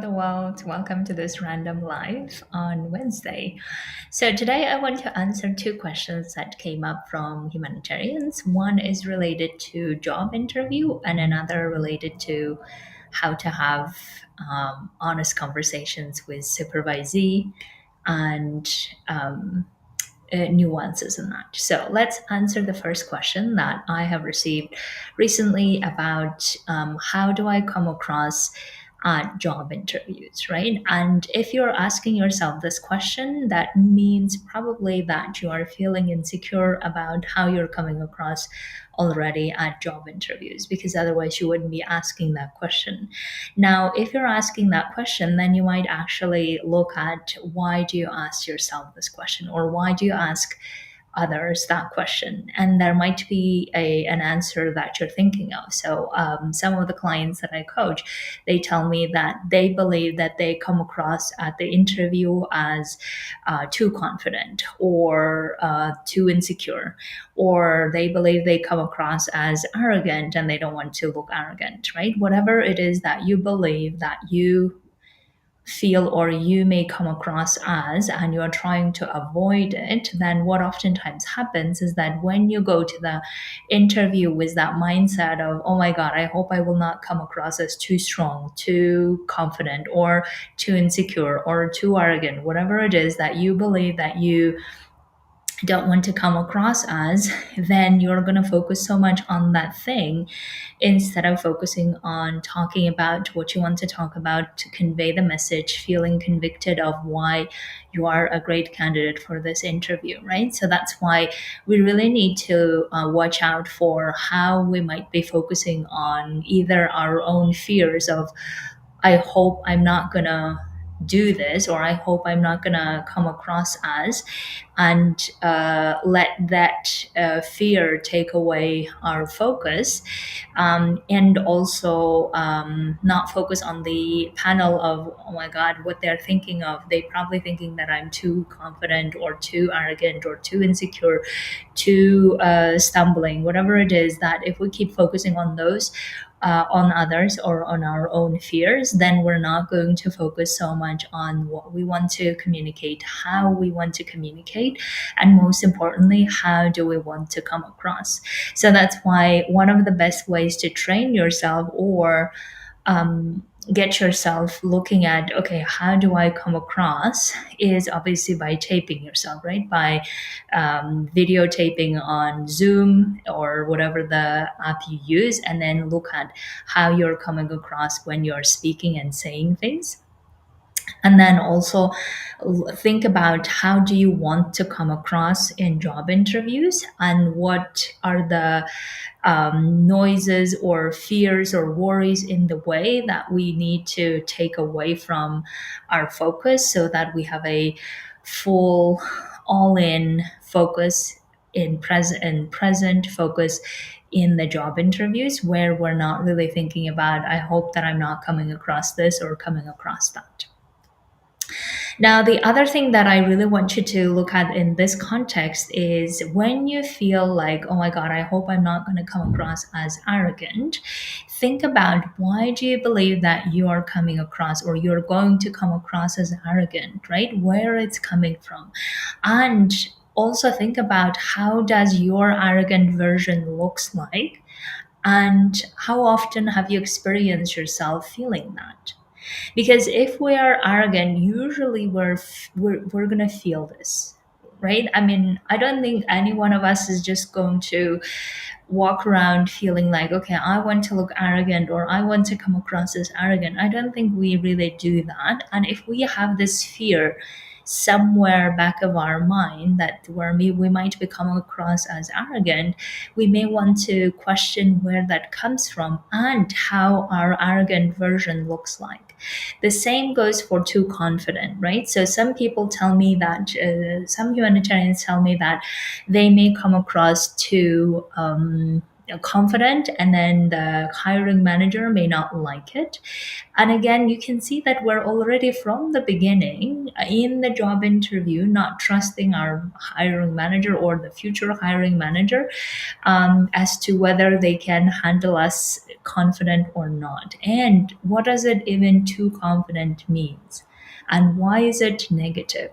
world. Welcome to this random live on Wednesday. So, today I want to answer two questions that came up from humanitarians. One is related to job interview, and another related to how to have honest conversations with supervisee and nuances in that. So let's answer the first question that I have received recently about how do I come across at job interviews, right? And if you're asking yourself this question, that means probably that you are feeling insecure about how you're coming across already at job interviews, because otherwise you wouldn't be asking that question. Now, if you're asking that question, then you might actually look at why do you ask yourself this question, or why do you ask others that question, and there might be an answer that you're thinking of. So some of the clients that I coach, they tell me that they believe that they come across at the interview as too confident, or too insecure, or they believe they come across as arrogant and they don't want to look arrogant, right? Whatever it is that you believe that you feel or you may come across as, and you're trying to avoid it, then what oftentimes happens is that when you go to the interview with that mindset of, oh my God, I hope I will not come across as too strong, too confident, or too insecure, or too arrogant, whatever it is that you believe that you don't want to come across as, then you're going to focus so much on that thing instead of focusing on talking about what you want to talk about to convey the message, feeling convicted of why you are a great candidate for this interview, right? So that's why we really need to watch out for how we might be focusing on either our own fears of, I hope I'm not going to do this, or I hope I'm not going to come across as, and let that fear take away our focus, and also not focus on the panel of, oh my God, what they're thinking of. They probably thinking that I'm too confident, or too arrogant, or too insecure, too stumbling, whatever it is. That if we keep focusing on those, on others or on our own fears, then we're not going to focus so much on what we want to communicate, how we want to communicate, and most importantly, how do we want to come across. So that's why one of the best ways to train yourself, or get yourself looking at, okay, how do I come across, is obviously by taping yourself, right? By videotaping on Zoom or whatever the app you use, and then look at how you're coming across when you're speaking and saying things. And then also think about how do you want to come across in job interviews, and what are the noises or fears or worries in the way that we need to take away from our focus, so that we have a full all-in focus in present focus in the job interviews, where we're not really thinking about, I hope that I'm not coming across this or coming across that. Now, the other thing that I really want you to look at in this context is when you feel like, oh my God, I hope I'm not going to come across as arrogant, think about, why do you believe that you are coming across, or you're going to come across as arrogant, right? Where it's coming from. And also think about, how does your arrogant version looks like, and how often have you experienced yourself feeling that? Because if we are arrogant, usually we're gonna feel this, right? I mean, I don't think any one of us is just going to walk around feeling like, okay, I want to look arrogant, or I want to come across as arrogant. I don't think we really do that. And if we have this fear somewhere back of our mind that we might be coming across as arrogant, we may want to question where that comes from and how our arrogant version looks like. The same goes for too confident, right? So some people tell me that, some humanitarians tell me that they may come across too confident, and then the hiring manager may not like it. And again, you can see that we're already from the beginning in the job interview not trusting our hiring manager or the future hiring manager as to whether they can handle us confident or not. And what does it even too confident means? And why is it negative?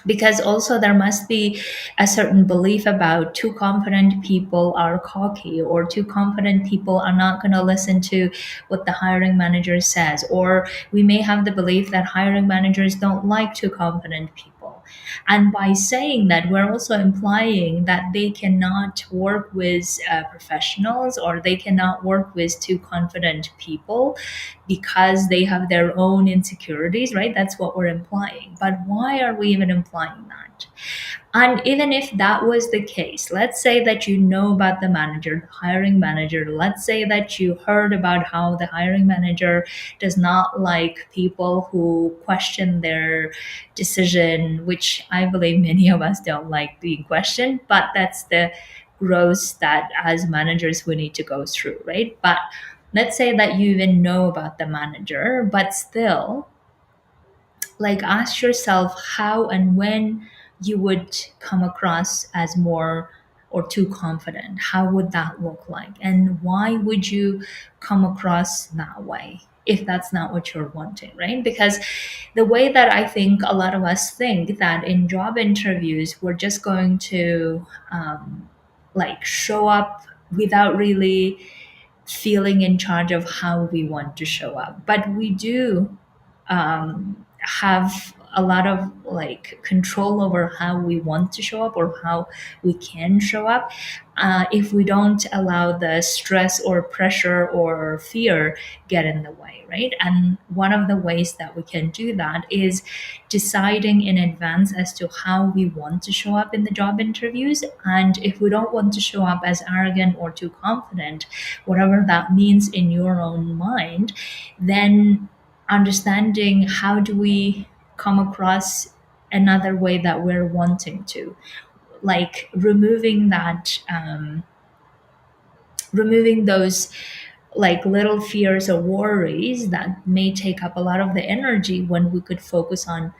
Because also there must be a certain belief about too confident people are cocky, or too confident people are not going to listen to what the hiring manager says, or we may have the belief that hiring managers don't like too confident people. And by saying that, we're also implying that they cannot work with professionals, or they cannot work with too confident people because they have their own insecurities, right? That's what we're implying. But why are we even implying that? And even if that was the case, let's say that you know about the manager, the hiring manager. Let's say that you heard about how the hiring manager does not like people who question their decision, which I believe many of us don't like being questioned, but that's the growth that as managers we need to go through, right? But let's say that you even know about the manager, but still, like, ask yourself how and when you would come across as more or too confident. How would that look like? And why would you come across that way if that's not what you're wanting, right? Because the way that I think a lot of us think that in job interviews, we're just going to like show up without really feeling in charge of how we want to show up. But we do have a lot of like control over how we want to show up or how we can show up if we don't allow the stress or pressure or fear get in the way, right? And one of the ways that we can do that is deciding in advance as to how we want to show up in the job interviews. And if we don't want to show up as arrogant or too confident, whatever that means in your own mind, then understanding how do we come across another way that we're wanting to, like removing those like little fears or worries that may take up a lot of the energy when we could focus on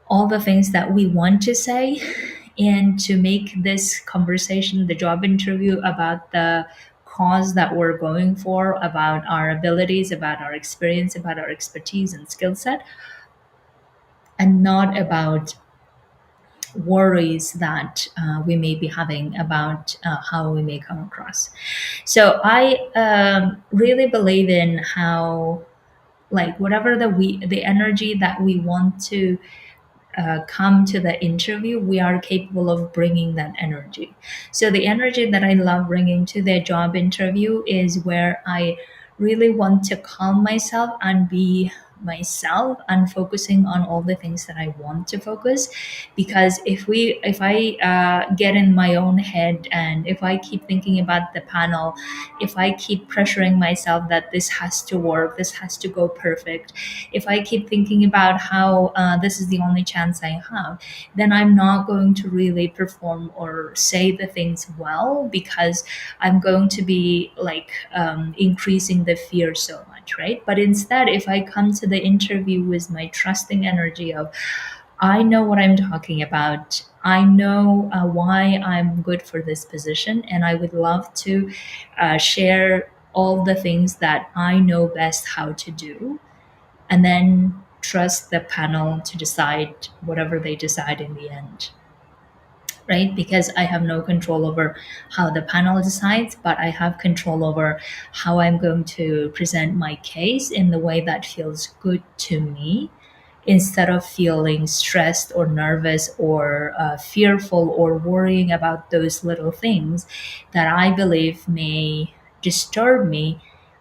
all the things that we want to say, and to make this conversation, the job interview, about the cause that we're going for, about our abilities, about our experience, about our expertise and skill set, and not about worries that we may be having about how we may come across. So I really believe in how, like, whatever the energy that we want to come to the interview, we are capable of bringing that energy. So the energy that I love bringing to the job interview is where I really want to calm myself and be myself and focusing on all the things that I want to focus. Because if I get in my own head, and if I keep thinking about the panel, if I keep pressuring myself that this has to work, this has to go perfect, if I keep thinking about how this is the only chance I have, then I'm not going to really perform or say the things well, because I'm going to be like increasing the fear so much, right? But instead, if I come to the interview with my trusting energy of, I know what I'm talking about. I know why I'm good for this position, and I would love to share all the things that I know best how to do, and then trust the panel to decide whatever they decide in the end, right? Because I have no control over how the panel decides, but I have control over how I'm going to present my case in the way that feels good to me, instead of feeling stressed or nervous or fearful or worrying about those little things that I believe may disturb me.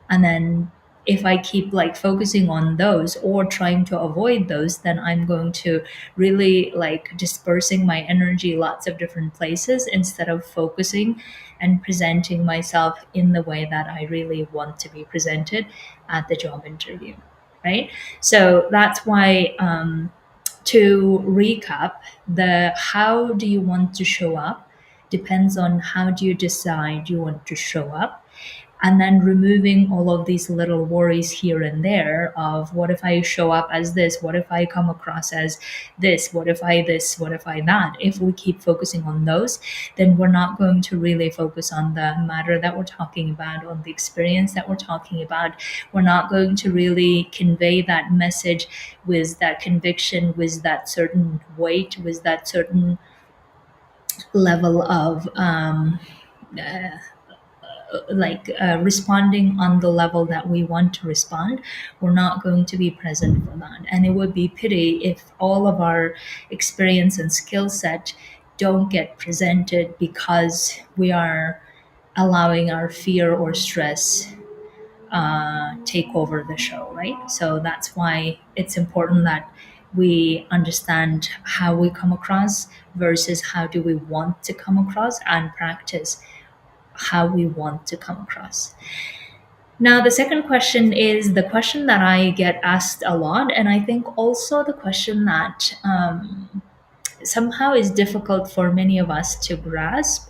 And then if I keep like focusing on those or trying to avoid those, then I'm going to really like dispersing my energy lots of different places, instead of focusing and presenting myself in the way that I really want to be presented at the job interview, right? So that's why, to recap, the how do you want to show up depends on how do you decide you want to show up, and then removing all of these little worries here and there of what if I show up as this, what if I come across as this, what if I that. If we keep focusing on those, then we're not going to really focus on the matter that we're talking about, on the experience that we're talking about. We're not going to really convey that message with that conviction, with that certain weight, with that certain level of responding on the level that we want to respond. We're not going to be present for that, and it would be pity if all of our experience and skill set don't get presented because we are allowing our fear or stress take over the show, right? So that's why it's important that we understand how we come across versus how do we want to come across, and practice how we want to come across. Now, the second question is the question that I get asked a lot, and I think also the question that somehow is difficult for many of us to grasp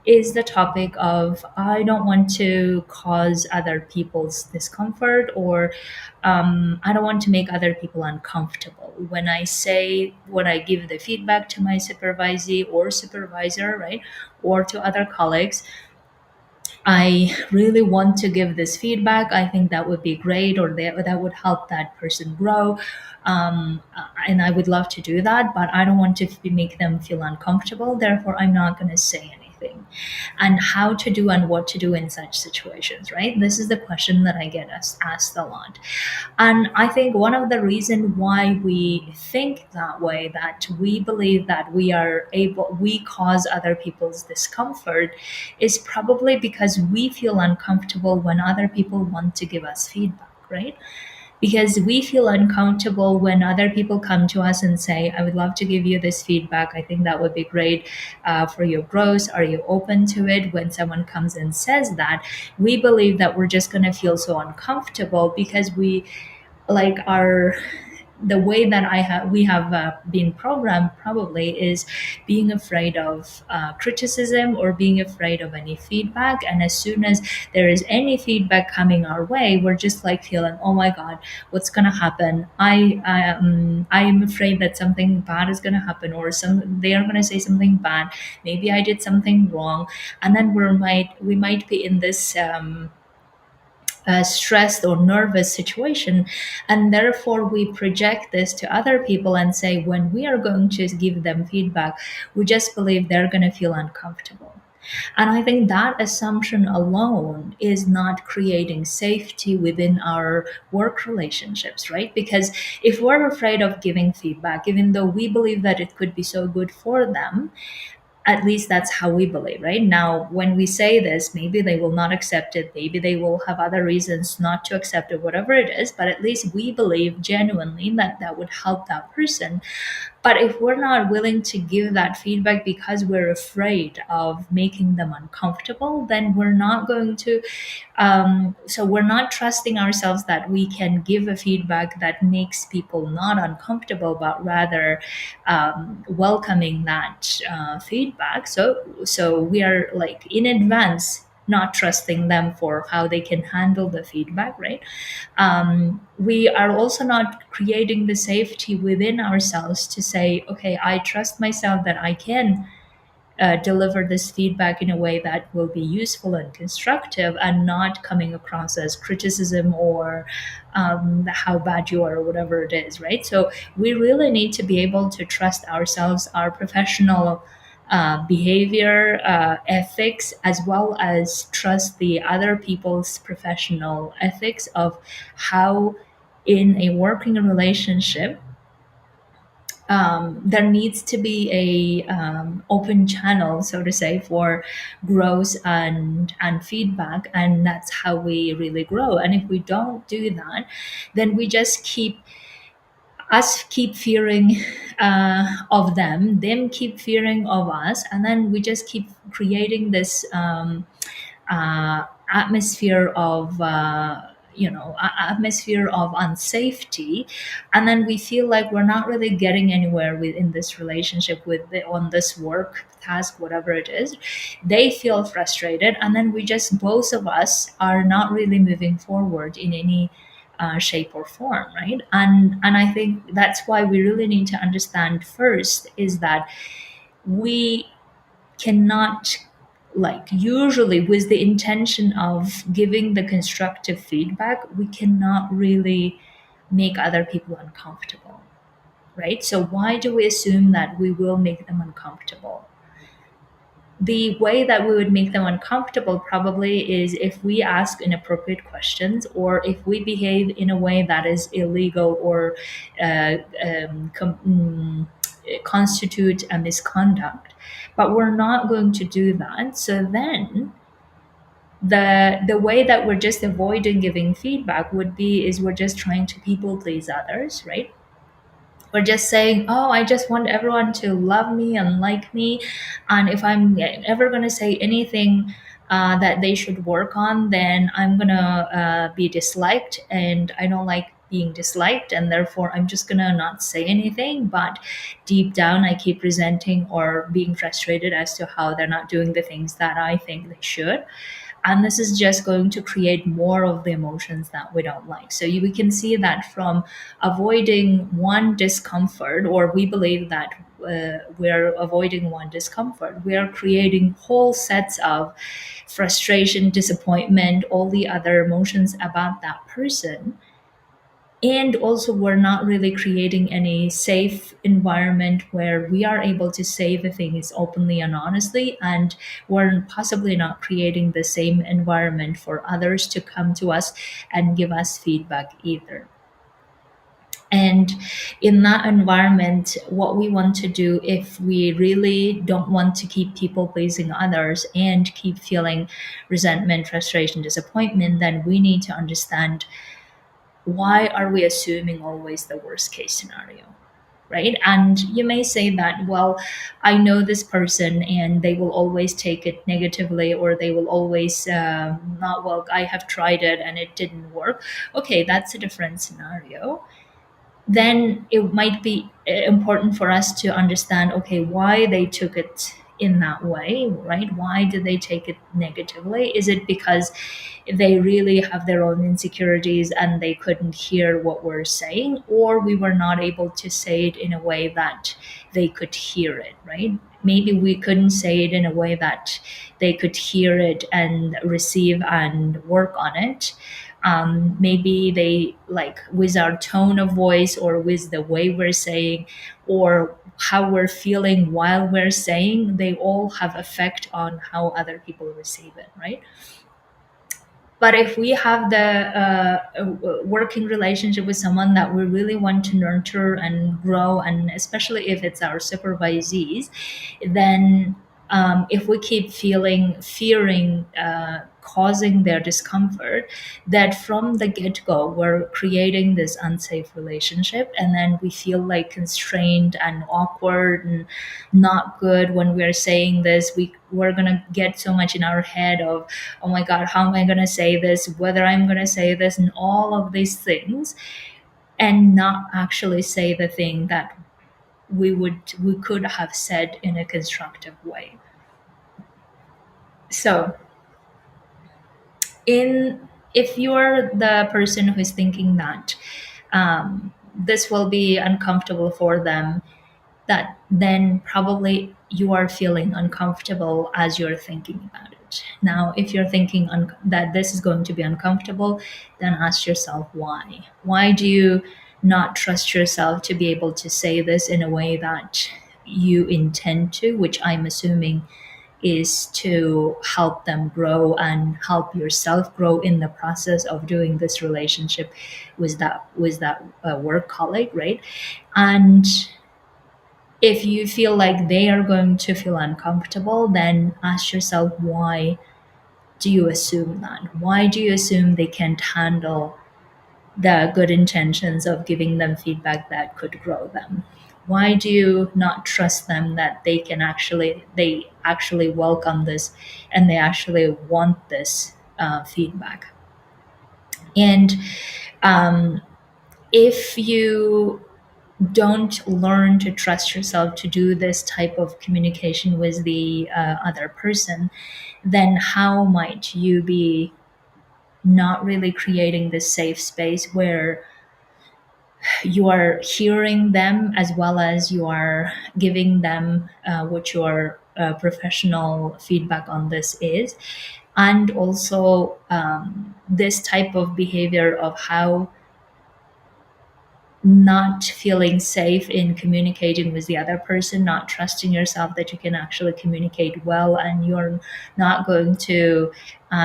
is the topic of I don't want to cause other people's discomfort, or I don't want to make other people uncomfortable. When I give the feedback to my supervisee or supervisor, right, or to other colleagues, I really want to give this feedback. I think that would be great, or that would help that person grow. And I would love to do that, but I don't want to make them feel uncomfortable. Therefore, I'm not going to say anything. And how to do and what to do in such situations, right? This is the question that I get asked a lot. And I think one of the reasons why we think that way, that we believe that we cause other people's discomfort, is probably because we feel uncomfortable when other people want to give us feedback, right? Because we feel uncomfortable when other people come to us and say, I would love to give you this feedback. I think that would be great for your growth. Are you open to it? When someone comes and says that, we believe that we're just going to feel so uncomfortable because we like our the way that we have been programmed probably is being afraid of criticism or being afraid of any feedback. And as soon as there is any feedback coming our way, we're just like feeling, oh my god, what's gonna happen? I am afraid that something bad is gonna happen, or they are gonna say something bad. Maybe I did something wrong, and then we might be in this. Stressed or nervous situation, and therefore we project this to other people and say when we are going to give them feedback, we just believe they're going to feel uncomfortable. And I think that assumption alone is not creating safety within our work relationships, right? Because if we're afraid of giving feedback, even though we believe that it could be so good for them, at least that's how we believe, right? Now, when we say this, maybe they will not accept it, maybe they will have other reasons not to accept it, whatever it is, but at least we believe genuinely that that would help that person. But if we're not willing to give that feedback because we're afraid of making them uncomfortable, then we're not going to. So we're not trusting ourselves that we can give a feedback that makes people not uncomfortable, but rather welcoming that feedback. So we are like in advance not trusting them for how they can handle the feedback, right? We are also not creating the safety within ourselves to say, okay, I trust myself that I can deliver this feedback in a way that will be useful and constructive and not coming across as criticism or how bad you are or whatever it is, right? So we really need to be able to trust ourselves, our professional behavior, ethics, as well as trust the other people's professional ethics of how in a working relationship there needs to be a open channel, so to say, for growth and feedback, and that's how we really grow. And if we don't do that, then we just keep fearing of them keep fearing of us, and then we just keep creating this atmosphere of atmosphere of unsafety, and then we feel like we're not really getting anywhere within this relationship on this work task, whatever it is. They feel frustrated, and then we just, both of us are not really moving forward in any shape or form, right? And I think that's why we really need to understand first is that we cannot, like, usually with the intention of giving the constructive feedback, we cannot really make other people uncomfortable, right? So why do we assume that we will make them uncomfortable? The way that we would make them uncomfortable probably is if we ask inappropriate questions, or if we behave in a way that is illegal or uh, constitute a misconduct. But we're not going to do that. So then the way that we're just avoiding giving feedback would be is we're just trying to people please others, right? We're just saying, oh, I just want everyone to love me and like me. And if I'm ever going to say anything that they should work on, then I'm going to be disliked. And I don't like being disliked. And therefore, I'm just going to not say anything. But deep down, I keep resenting or being frustrated as to how they're not doing the things that I think they should. And this is just going to create more of the emotions that we don't like. So we can see that from avoiding one discomfort, or we believe that we're avoiding one discomfort, we are creating whole sets of frustration, disappointment, all the other emotions about that person. And also, we're not really creating any safe environment where we are able to say the things openly and honestly, and we're possibly not creating the same environment for others to come to us and give us feedback either. And in that environment, what we want to do, if we really don't want to keep people pleasing others and keep feeling resentment, frustration, disappointment, then we need to understand, why are we assuming always the worst case scenario, right? And you may say that, well, I know this person and they will always take it negatively, or they will always not, well, I have tried it and it didn't work. Okay, that's a different scenario. Then it might be important for us to understand, okay, why they took it in that way, right? Why did they take it negatively? Is it because they really have their own insecurities and they couldn't hear what we're saying, or we were not able to say it in a way that they could hear it, right? Maybe we couldn't say it in a way that they could hear it and receive and work on it. Maybe they, like, with our tone of voice, or with the way we're saying, or how we're feeling while we're saying, they all have effect on how other people receive it, right? But if we have the working relationship with someone that we really want to nurture and grow, and especially if it's our supervisees, then if we keep fearing causing their discomfort, that from the get-go we're creating this unsafe relationship, and then we feel like constrained and awkward and not good when we're saying this. We're gonna get so much in our head of, oh my god, how am I gonna say this, whether I'm gonna say this, and all of these things, and not actually say the thing that we could have said in a constructive way. So in if you're the person who's thinking that this will be uncomfortable for them, that then probably you are feeling uncomfortable as you're thinking about it. Now, if you're thinking that this is going to be uncomfortable, then ask yourself why. Why do you not trust yourself to be able to say this in a way that you intend to, which I'm assuming is to help them grow and help yourself grow in the process of doing this relationship with that work colleague, right? And if you feel like they are going to feel uncomfortable, then ask yourself, why do you assume that? Why do you assume they can't handle the good intentions of giving them feedback that could grow them? Why do you not trust them that they actually welcome this, and they actually want this feedback? And um, if you don't learn to trust yourself to do this type of communication with the other person, then how might you be not really creating this safe space where you are hearing them as well as you are giving them what your professional feedback on this is? And also, this type of behavior of how not feeling safe in communicating with the other person, not trusting yourself that you can actually communicate well, and you're not going to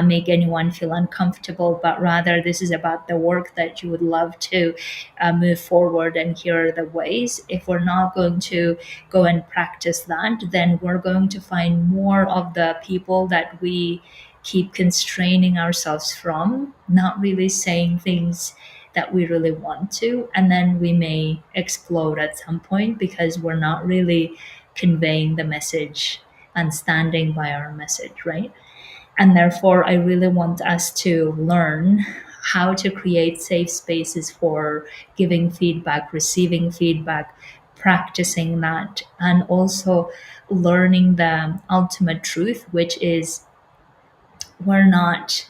make anyone feel uncomfortable, but rather this is about the work that you would love to move forward. And here are the ways. If we're not going to go and practice that, then we're going to find more of the people that we keep constraining ourselves from not really saying things that we really want to. And then we may explode at some point because we're not really conveying the message and standing by our message, right? And therefore, I really want us to learn how to create safe spaces for giving feedback, receiving feedback, practicing that, and also learning the ultimate truth, which is we're not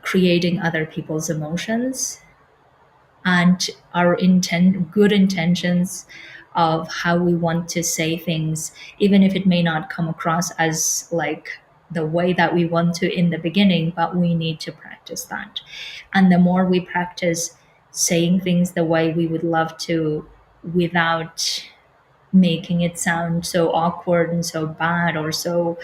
creating other people's emotions, and our good intentions of how we want to say things, even if it may not come across as like the way that we want to in the beginning, but we need to practice that. And the more we practice saying things the way we would love to without making it sound so awkward and so bad or so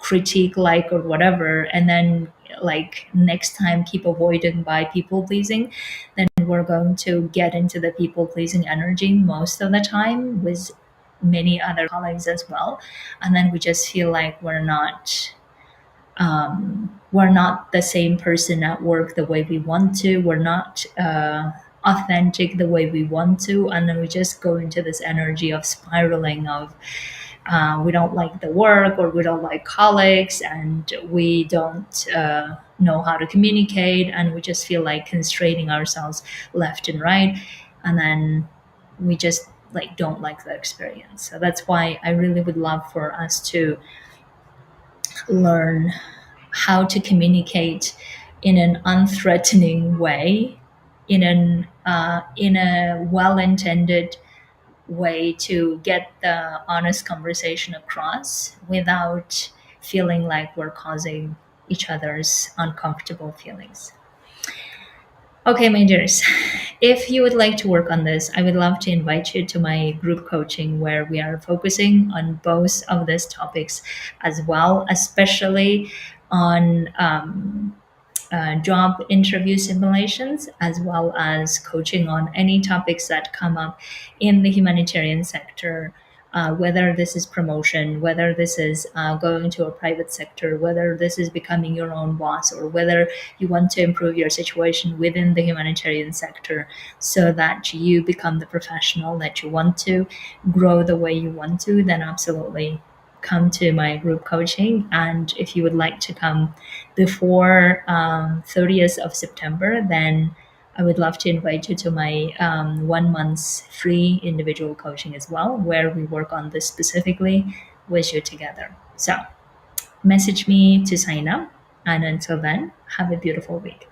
critique like or whatever, and then like next time keep avoiding by people pleasing, then we're going to get into the people pleasing energy most of the time with many other colleagues as well. And then we just feel like we're not the same person at work the way we want to. We're not authentic the way we want to. And then we just go into this energy of spiraling of we don't like the work, or we don't like colleagues, and we don't know how to communicate, and we just feel like constraining ourselves left and right. And then we just like don't like the experience. So that's why I really would love for us to learn how to communicate in an unthreatening way, in a well-intended way to get the honest conversation across without feeling like we're causing each other's uncomfortable feelings. Okay, my dears, if you would like to work on this, I would love to invite you to my group coaching where we are focusing on both of these topics as well, especially on job interview simulations, as well as coaching on any topics that come up in the humanitarian sector, whether this is promotion, whether this is going to a private sector, whether this is becoming your own boss, or whether you want to improve your situation within the humanitarian sector so that you become the professional that you want to, grow the way you want to, then absolutely come to my group coaching. And if you would like to come before 30th of September, then I would love to invite you to my 1 month free individual coaching as well, where we work on this specifically with you together. So message me to sign up. And until then, have a beautiful week.